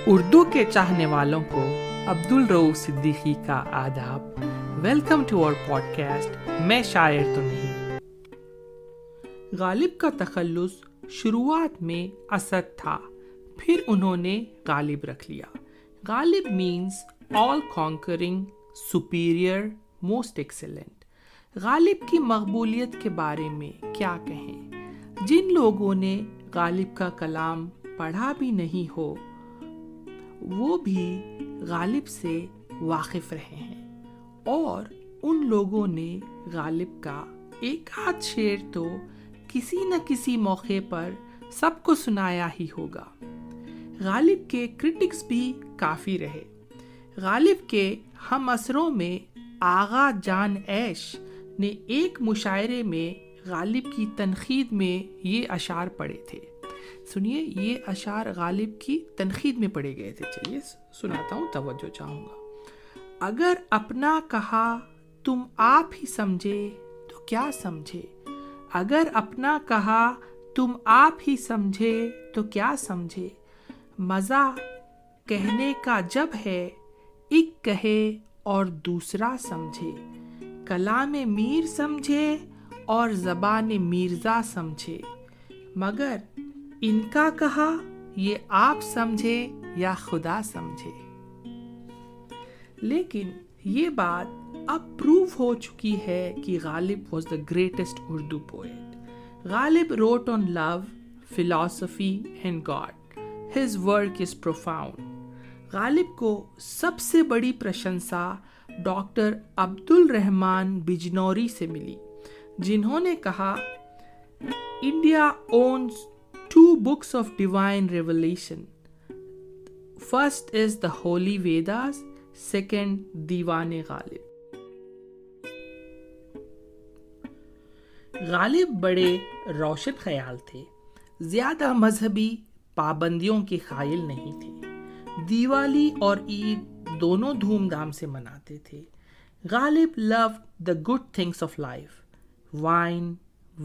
اردو کے چاہنے والوں کو عبدالرؤوف صدیقی کا آداب. ویلکم ٹو اور پوڈ کاسٹ میں شاعر تو نہیں. غالب کا تخلص شروعات میں اسد تھا، پھر انہوں نے غالب رکھ لیا. غالب مینز آل کانکرنگ، سپیریئر، موسٹ ایکسیلنٹ. غالب کی مقبولیت کے بارے میں کیا کہیں؟ جن لوگوں نے غالب کا کلام پڑھا بھی نہیں ہو وہ بھی غالب سے واقف رہے ہیں، اور ان لوگوں نے غالب کا ایک آدھ شعر تو کسی نہ کسی موقع پر سب کو سنایا ہی ہوگا. غالب کے کرٹکس بھی کافی رہے. غالب کے ہم عصروں میں آغا جان عیش نے ایک مشاعرے میں غالب کی تنقید میں یہ اشعار پڑھے تھے. سنیے، یہ اشعار غالب کی تنقید میں پڑھے گئے تھے. چلیے سناتا ہوں، توجہ چاہوں گا. اگر اپنا کہا تم آپ ہی سمجھے تو کیا سمجھے، اگر اپنا کہا تم آپ ہی سمجھے تو کیا سمجھے، مزہ کہنے کا جب ہے ایک کہے اور دوسرا سمجھے، کلام میر سمجھے اور زبان میرزا سمجھے، مگر ان کا کہا یہ آپ سمجھے یا خدا سمجھے. لیکن یہ بات اب پروف ہو چکی ہے کہ غالب was the greatest Urdu poet. Ghalib wrote on love, philosophy and God. His work is profound. غالب کو سب سے بڑی پرشنسا ڈاکٹر عبدالرحمن بجنوری سے ملی، جنہوں نے کہا India owns two books of divine revelation. First is the Holy Vedas, second دیوان غالب. غالب بڑے روشن خیال تھے، زیادہ مذہبی پابندیوں کے قائل نہیں تھے. دیوالی اور عید دونوں دھوم دھام سے مناتے تھے. غالب loved the good things of life: wine,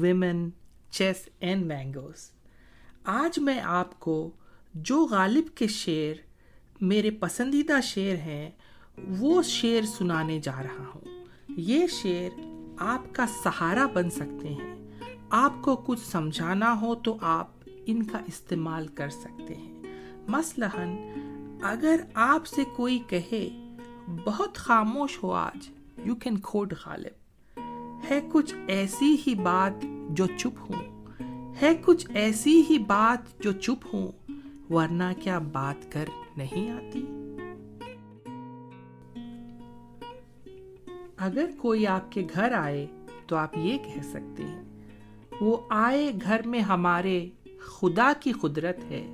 women, chess and mangoes. آج میں آپ کو جو غالب کے شعر میرے پسندیدہ شعر ہیں وہ شعر سنانے جا رہا ہوں. یہ شعر آپ کا سہارا بن سکتے ہیں. آپ کو کچھ سمجھانا ہو تو آپ ان کا استعمال کر سکتے ہیں. مثلاً اگر آپ سے کوئی کہے بہت خاموش ہو آج، یو کین کوٹ غالب. ہے کچھ ایسی ہی بات جو چپ ہوں، ہے کچھ ایسی ہی بات جو چپ ہوں، ورنہ کیا بات کر نہیں آتی. اگر کوئی آپ کے گھر آئے تو آپ یہ کہہ سکتے ہیں وہ آئے گھر میں ہمارے خدا کی قدرت ہے،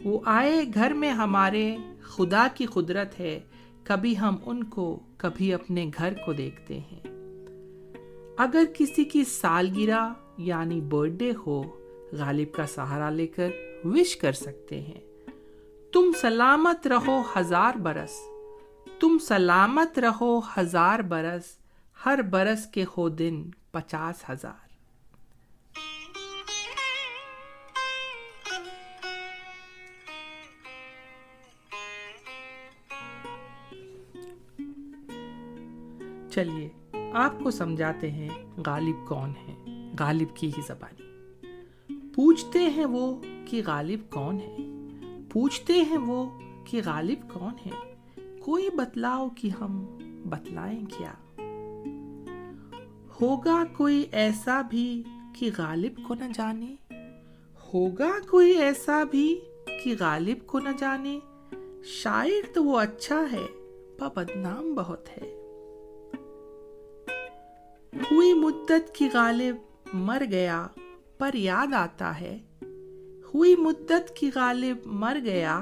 وہ آئے گھر میں ہمارے خدا کی قدرت ہے، کبھی ہم ان کو کبھی اپنے گھر کو دیکھتے ہیں. اگر کسی کی سالگرہ یعنی برتھ ڈے ہو، غالب کا سہارا لے کر وش کر سکتے ہیں. تم سلامت رہو ہزار برس، تم سلامت رہو ہزار برس، ہر برس کے ہو دن 50,000. چلیے آپ کو سمجھاتے ہیں غالب کون ہے، غالب کی ہی زبانی. پوچھتے ہیں وہ کہ غالب کون ہے، پوچھتے ہیں وہ کہ غالب کون ہے، کوئی بتلاؤ کہ ہم بتلائیں کیا. ہوگا کوئی ایسا بھی کہ غالب کو نہ جانے، ہوگا کوئی ایسا بھی کہ غالب کو نہ جانے، شاعر تو وہ اچھا ہے پر بدنام بہت ہے. ہوئی مدت کی غالب مر گیا پر یاد آتا ہے، ہوئی مدت کی غالب مر گیا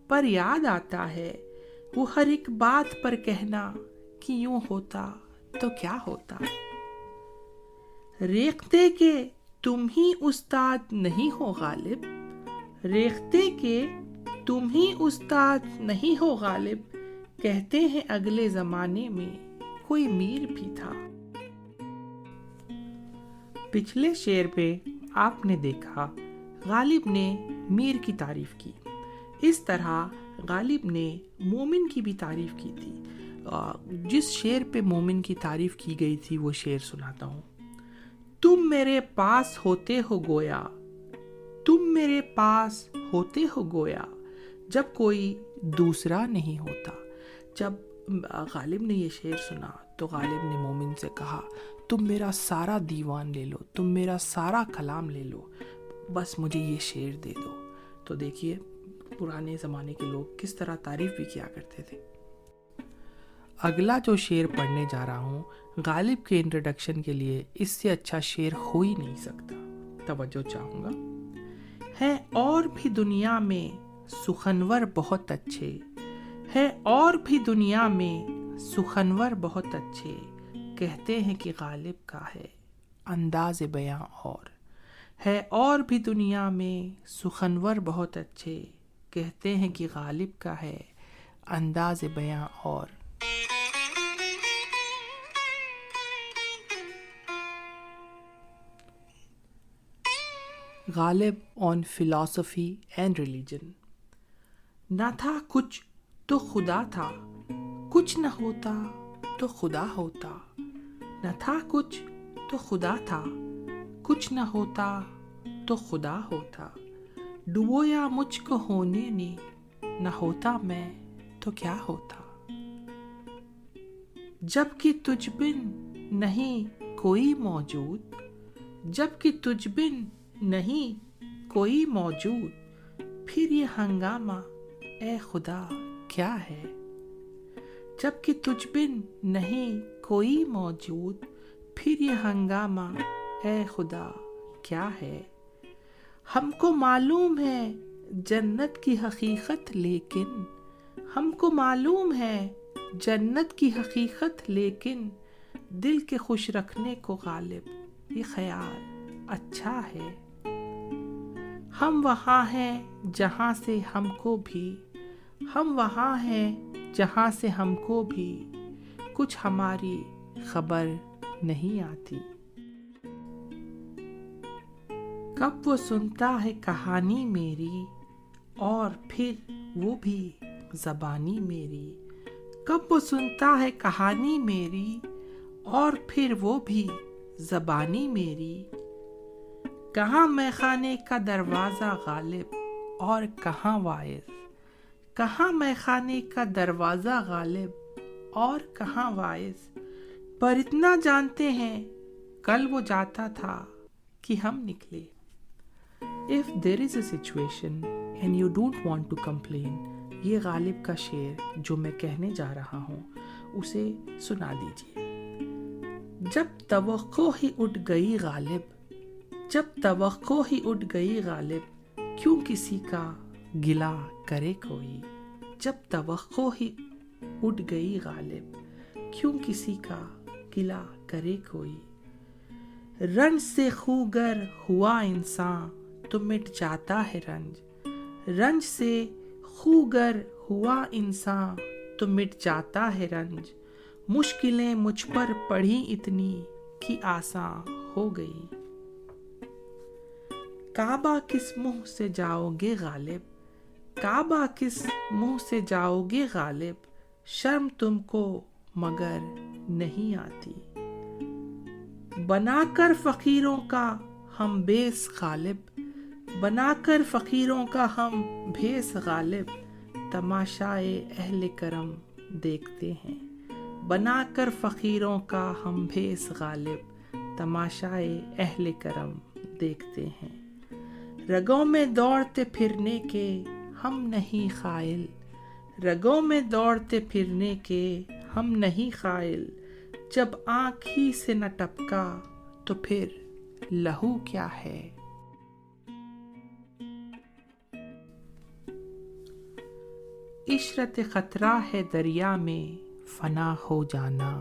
پر یاد آتا ہے، وہ ہر ایک بات پر کہنا کہ یوں ہوتا تو کیا ہوتا. ریختے کے تم ہی استاد نہیں ہو غالب، ریختے کے تم ہی استاد نہیں ہو غالب، کہتے ہیں اگلے زمانے میں کوئی میر بھی تھا. پچھلے شعر پہ آپ نے دیکھا غالب نے میر کی تعریف کی. اس طرح غالب نے مومن کی بھی تعریف کی تھی. جس شعر پہ مومن کی تعریف کی گئی تھی وہ شعر سناتا ہوں. تم میرے پاس ہوتے ہو گویا، تم میرے پاس ہوتے ہو گویا، جب کوئی دوسرا نہیں ہوتا. جب غالب نے یہ شعر سنا تو غالب نے مومن سے کہا تم میرا سارا دیوان لے لو، تم میرا سارا کلام لے لو، بس مجھے یہ شعر دے دو. تو دیکھیے پرانے زمانے کے لوگ کس طرح تعریف بھی کیا کرتے تھے. اگلا جو شعر پڑھنے جا رہا ہوں غالب کے انٹروڈکشن کے لیے اس سے اچھا شعر ہو ہی نہیں سکتا. توجہ چاہوں گا. ہے اور بھی دنیا میں سخنور بہت اچھے، ہے اور بھی دنیا میں سخنور بہت اچھے، کہتے ہیں کہ غالب کا ہے انداز بیاں اور. ہے اور بھی دنیا میں سخنور بہت اچھے، کہتے ہیں کہ غالب کا ہے انداز بیاں اور. غالب آن فلاسفی اینڈ ریلیجن. نہ تھا کچھ تو خدا تھا، کچھ نہ ہوتا تو خدا ہوتا. نہ تھا کچھ تو خدا تھا، کچھ نہ ہوتا تو خدا ہوتا. ڈبویا مجھ کو ہونے نے، نہ ہوتا میں تو کیا ہوتا. جب کہ تجھ بن نہیں کوئی موجود، جب کہ تجھ بن نہیں کوئی موجود، پھر یہ ہنگامہ اے خدا کیا ہے. جب کہ تجھ بن نہیں کوئی موجود، پھر یہ ہنگامہ اے خدا کیا ہے. ہم کو معلوم ہے جنت کی حقیقت لیکن، ہم کو معلوم ہے جنت کی حقیقت لیکن، دل کے خوش رکھنے کو غالب یہ خیال اچھا ہے. ہم وہاں ہیں جہاں سے ہم کو بھی، ہم وہاں ہیں جہاں سے ہم کو بھی، کچھ ہماری خبر نہیں آتی. کب وہ سنتا ہے کہانی میری، اور پھر وہ بھی زبانی میری. کب وہ سنتا ہے کہانی میری، اور پھر وہ بھی زبانی میری. کہاں میں خانے کا دروازہ غالب اور کہاں واعظ، کہاں میں خانے کا دروازہ غالب اور کہاں واعظ. پر اتنا جانتے ہیں کل وہ جاتا تھا کہ ہم نکلے. If there is a situation and you don't want to complain، یہ غالب کا شعر جو میں کہنے جا رہا ہوں اسے سنا دیجیے. جب توقع ہی اٹھ گئی غالب، جب توقع ہی اٹھ گئی غالب، کیوں کسی کا گلہ کرے کوئی. جب توقع ہی اٹھ گئی غالب، کیوں کسی کا گلہ کرے کوئی. رنج سے خوگر ہوا انسان تو مٹ جاتا ہے رنج، رنج سے خوگر ہوا انسان تو مٹ جاتا ہے رنج. مشکلیں مجھ پر پڑھی اتنی کہ آسان ہو گئی. کعبہ کس منہ سے جاؤ گے غالب، کعبہ کس منہ سے جاؤ گے غالب، شرم تم کو مگر نہیں آتی. بنا کر فقیروں کا ہم بیس غالب، بنا کر فقیروں کا ہم بھیس غالب، تماشائے اہل کرم دیکھتے ہیں. بنا کر فقیروں کا ہم بھیس غالب، تماشائے اہل کرم دیکھتے ہیں. رگوں میں دوڑتے پھرنے کے ہم نہیں قائل، رگوں میں دوڑتے پھرنے کے ہم نہیں قائل. جب آنکھ ہی سے نہ ٹپکا تو پھر لہو کیا ہے. عشرت خطرہ ہے دریا میں فنا ہو جانا،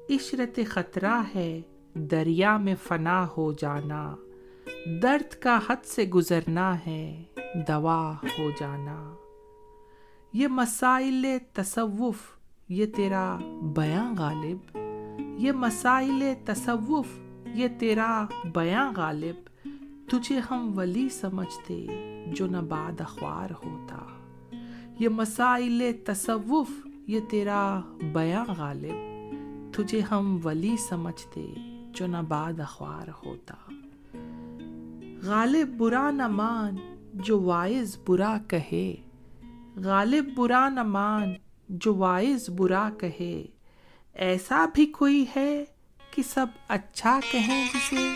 عشرت خطرہ ہے دریا میں فنا ہو جانا. درد کا حد سے گزرنا ہے دوا ہو جانا. یہ مسائل تصوف یہ تیرا بیاں غالب، یہ مسائل تصوف یہ تیرا بیاں غالب. تجھے ہم ولی سمجھتے جو نہ باد اخوار ہوتا، یہ مسائل تصوف، یہ تیرا بیاں غالب، تجھے ہم ولی سمجھتے جو نہ بعد اخوار ہوتا۔ غالب برا نہ مان جو واعظ برا کہے، غالب برا نہ مان جو واعظ برا کہے، ایسا بھی کوئی ہے کہ سب اچھا کہیں جسے۔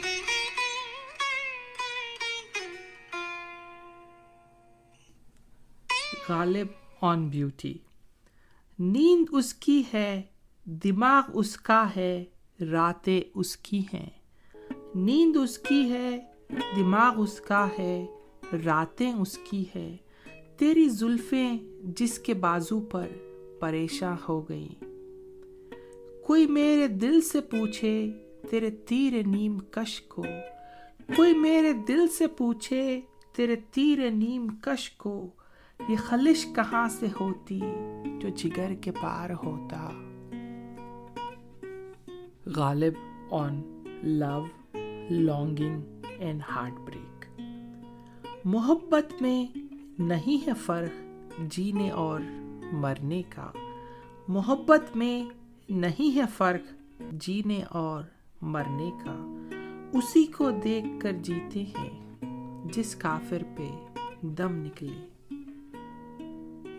غالب آن بیوٹی۔ نیند اس کی ہے، دماغ اس کا ہے، راتیں اس کی ہیں۔ نیند اس کی ہے، دماغ اس کا ہے، راتیں اس کی ہے۔ تیری زلفیں جس کے بازو پر پریشاں ہو گئیں، کوئی میرے دل سے پوچھے تیرے تیر نیم کش کو، کوئی میرے دل سے پوچھے تیرے تیر نیم کش کو، یہ خلش کہاں سے ہوتی جو جگر کے پار ہوتا۔ غالب آن لو، لانگنگ اینڈ ہارٹ بریک۔ محبت میں نہیں ہے فرق جینے اور مرنے کا، محبت میں نہیں ہے فرق جینے اور مرنے کا، اسی کو دیکھ کر جیتے ہیں جس کافر پہ دم نکلے۔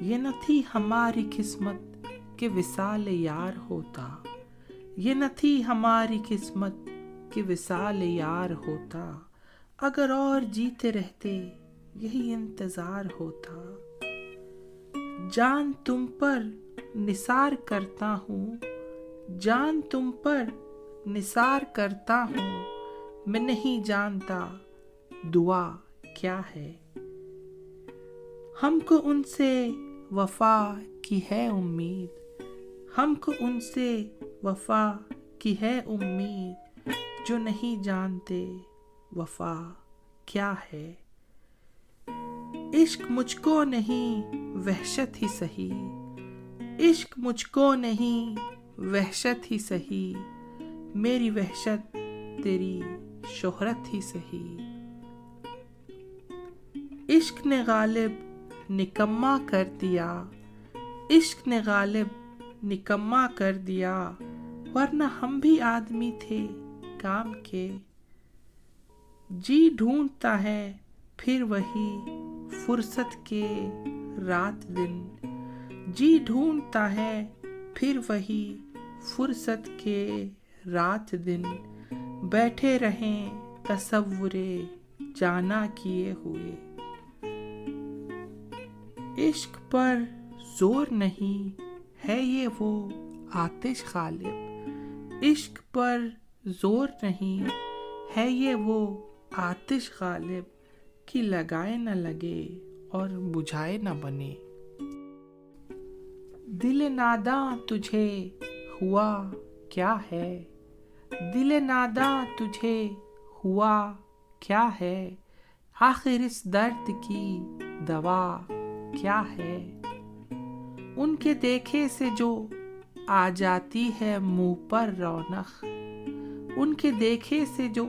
یہ نہ تھی ہماری قسمت کہ وصال یار ہوتا، یہ نہ تھی ہماری قسمت کہ وصال یار ہوتا، اگر اور جیتے رہتے یہی انتظار ہوتا۔ جان تم پر نثار کرتا ہوں، جان تم پر نثار کرتا ہوں، میں نہیں جانتا دعا کیا ہے۔ ہم کو ان سے وفا کی ہے امید، ہم کو ان سے وفا کی ہے امید، جو نہیں جانتے وفا کیا ہے۔ عشق مجھ کو نہیں وحشت ہی سہی، عشق مجھ کو نہیں وحشت ہی سہی، میری وحشت تیری شہرت ہی سہی۔ عشق نے غالب نکما کر دیا، عشق نے غالب نکما کر دیا، ورنہ ہم بھی آدمی تھے کام کے۔ جی ڈھونڈتا ہے پھر وہی فرصت کے رات دن، جی ڈھونڈتا ہے پھر وہی فرصت کے رات دن، بیٹھے رہیں تصور جانا کیے ہوئے۔ عشق پر زور نہیں ہے یہ وہ آتش غالب، عشق پر زور نہیں ہے یہ وہ آتش غالب، کہ لگائے نہ لگے اور بجھائے نہ بنے۔ دل ناداں تجھے ہوا کیا ہے، دل ناداں تجھے ہوا کیا ہے، آخر اس درد کی دوا کیا ہے۔ ان کے دیکھے سے جو آ جاتی ہے منہ پر رونق، ان کے دیکھے سے جو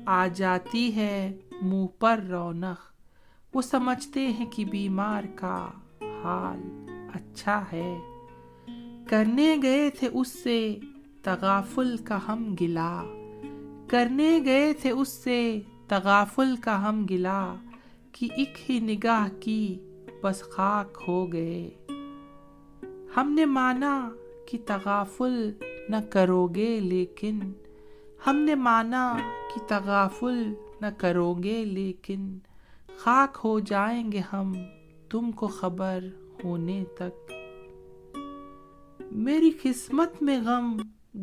آ جاتی ہے منہ پر رونق، وہ سمجھتے ہیں کہ بیمار کا حال اچھا ہے۔ کرنے گئے تھے اس سے تغافل کا ہم گلا، کرنے گئے تھے اس سے تغافل کا ہم گلا، کہ ایک ہی نگاہ کی بس خاک ہو گئے۔ ہم نے مانا کہ تغافل نہ کرو گے لیکن، ہم نے مانا کہ تغافل نہ کرو گے لیکن، خاک ہو جائیں گے ہم تم کو خبر ہونے تک۔ میری قسمت میں غم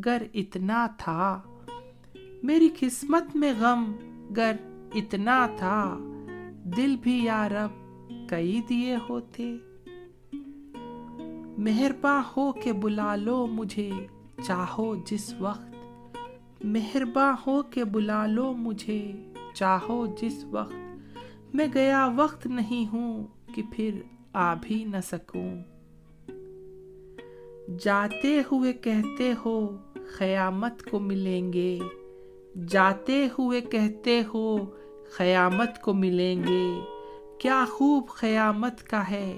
گر اتنا تھا، میری قسمت میں غم گر اتنا تھا، دل بھی یا رب کئی دیے ہوتے۔ مہرباں ہو کے بلا لو مجھے چاہو جس وقت، مہرباں ہو کے بلا لو مجھے چاہو جس وقت، میں گیا وقت نہیں ہوں کہ پھر آ بھی نہ سکوں۔ جاتے ہوئے کہتے ہو قیامت کو ملیں گے، جاتے ہوئے کہتے ہو قیامت کو ملیں گے، کیا خوب قیامت کا ہے